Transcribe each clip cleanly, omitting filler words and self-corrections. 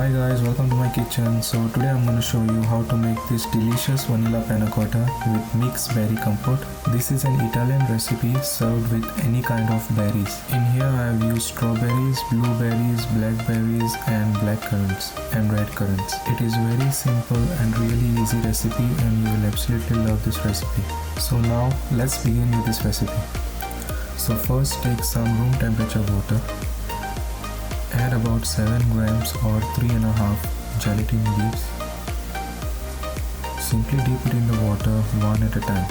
Hi guys, welcome to my kitchen. So today I'm going to show you how to make this delicious vanilla panna cotta with mixed berry compote. This is an Italian recipe served with any kind of berries. In here I have used strawberries, blueberries, blackberries and black currants and red currants. It is very simple and really easy recipe and you will absolutely love this recipe. So now let's begin with this recipe. So first take some room temperature water. Add about 7 grams or 3.5 gelatin leaves. Simply dip it in the water one at a time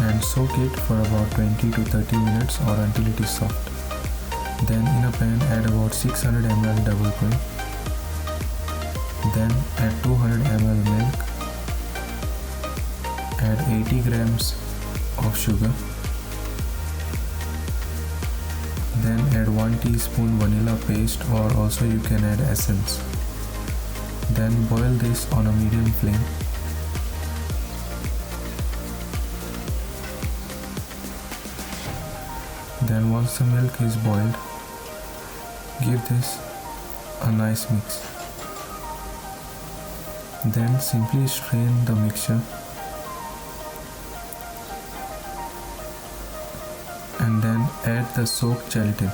and soak it for about 20 to 30 minutes or until it is soft. Then in a pan add about 600 ml double cream. Then add 200 ml milk. Add 80 grams of sugar. Then add 1 teaspoon vanilla paste, or also you can add essence. Then boil this on a medium flame. Then once the milk is boiled, give this a nice mix. Then simply strain the mixture and then add the soaked gelatin.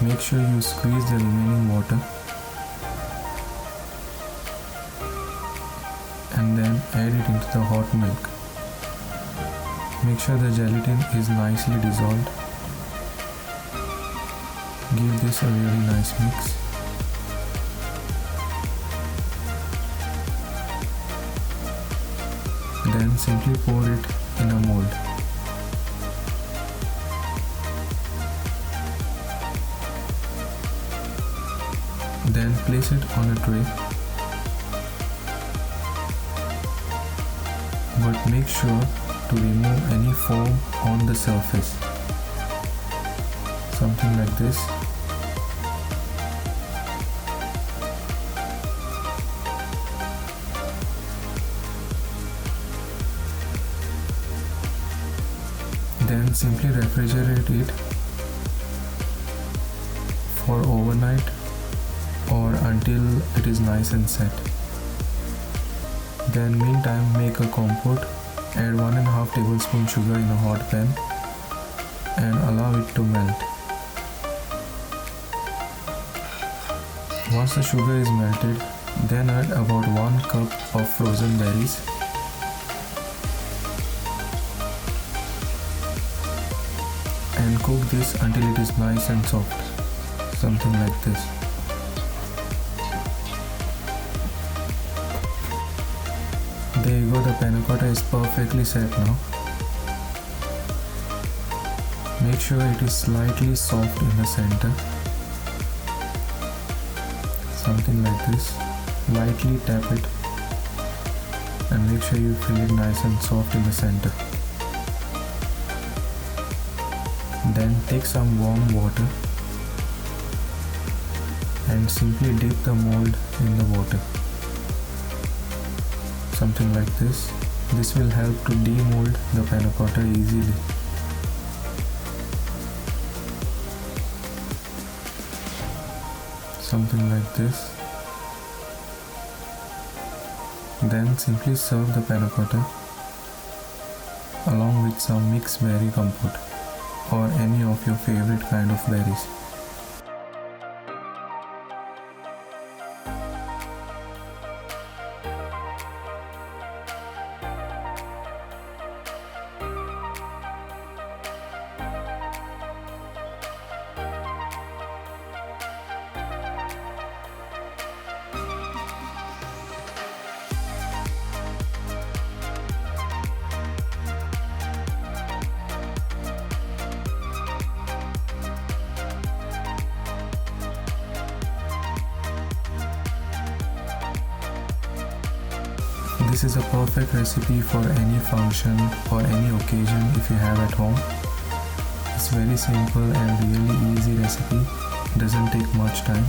Make sure you squeeze the remaining water and then add it into the hot milk. Make sure the gelatin is nicely dissolved. Give this a really nice mix. Then simply pour it in a mold. Then place it on a tray, but make sure to remove any foam on the surface, something like this. Then simply refrigerate it for overnight or until it is nice and set. Then meantime make a compote. Add 1.5 tablespoon sugar in a hot pan and allow it to melt. Once the sugar is melted, then add about 1 cup of frozen berries and cook this until it is nice and soft, something like this. There you go, the panna cotta is perfectly set now. Make sure it is slightly soft in the center, something like this. Lightly tap it and make sure you feel it nice and soft in the center. Then take some warm water and simply dip the mold in the water, something like this. This will help to demold the panna cotta easily. Something like this. Then simply serve the panna cotta along with some mixed berry compote or any of your favorite kind of berries. This is a perfect recipe for any function or any occasion if you have at home. It's very simple and really easy recipe, doesn't take much time.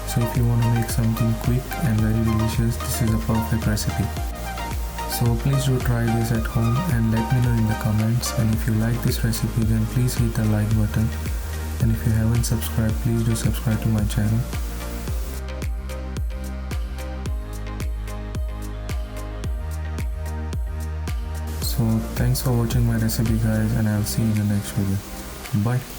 So if you want to make something quick and very delicious, this is a perfect recipe. So please do try this at home and let me know in the comments, and if you like this recipe then please hit the like button and if you haven't subscribed, please do subscribe to my channel. So thanks for watching my recipe guys, and I'll see you in the next video. Bye.